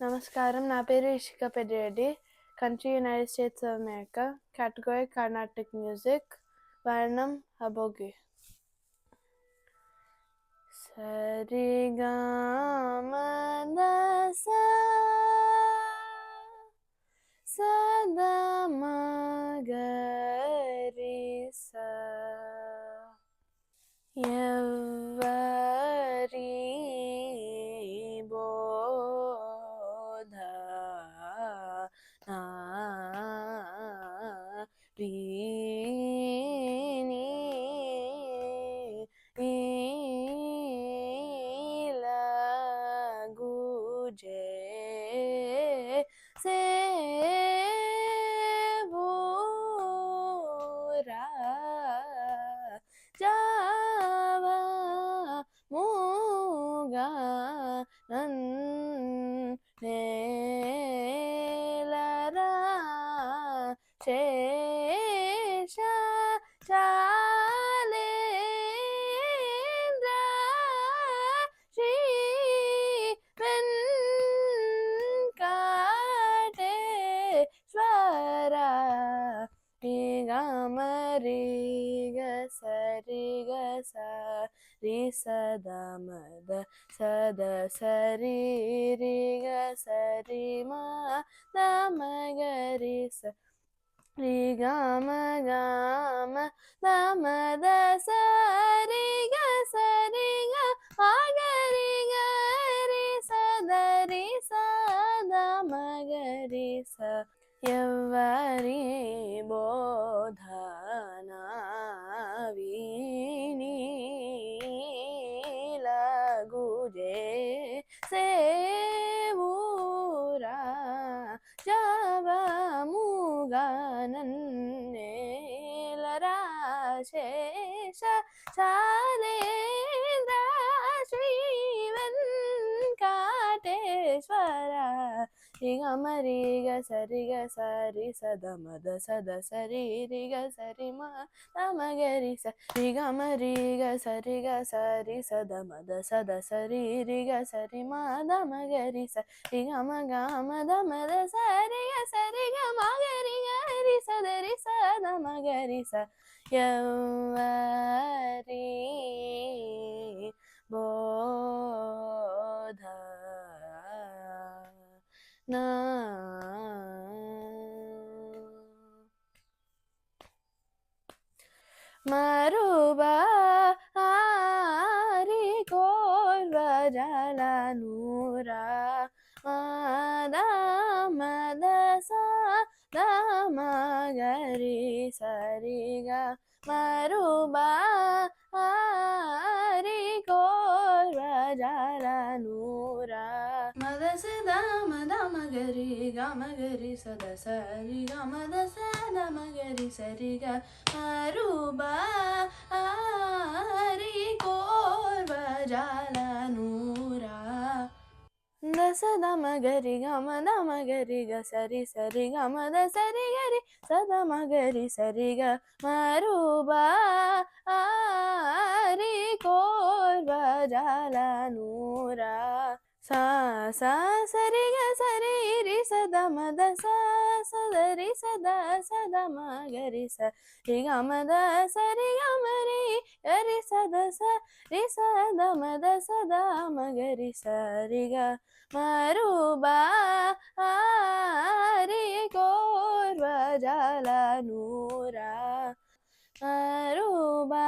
నమస్కారం. నా పేరు Ishika Peddireddy. Country United states of America. Category Carnatic music. వర్ణం అబోగి. సరిగమదసా సదమగరిసా ఎవ్వరి బోధ వీని ఇలాగుజే సేవురా జావా మూగా నన్నేలరా శేష చాలేంద్ర శ్రీ వెంకటేశ్వర గమరిగ సరిగ సరి సదమద సద సరి రిగ సరి మా దమగరి సరి గమ గమ దమద సరి గ సరి గ మగరి గరి సదరి సదమగరి స ఎవ్వరి బోధనా వీని లగుజే సేవురా జవముగా నన్నేలరా శేష చాలేంద్ర శ్రీ వెంకటేశ్వర గమరిగ సరిగ సరి సదమద సద సరి రిగ సరి మా దమగరి సరి గమరిగ సరిగ సరి సదమద సద సరి రిగ సరి మా దమగరి సరి గమ గమ దమద సరిగ సరిగ మగరి గరి సదరి సదమగరి స ఎవ్వరి బోధ నా మరుబా ఆరి కోర్వజల నూరా మదమదస దమగరి సరిగా మరుబా ఆరి కోర్వజల నూరా మదస దమగరి గమగరి సద సరి గమద సదమగరి సరిగా మరుబా ఆరి కోర్వజల నూరా దస దమగరి గమ దమగరి గ సరి సరి గమద సరి గరి సదమగరి సరిగ మరుబా ఆరి కోర్వజల నూరా సా సా సరి గ సరి రి సదమద సదరి సద సదమగరి సరి గమద సరి గమరి గరి సద సరి సదమద సదమగరి సరిగ మరుబా ఆరి కోర్వజల నూరా మరుబా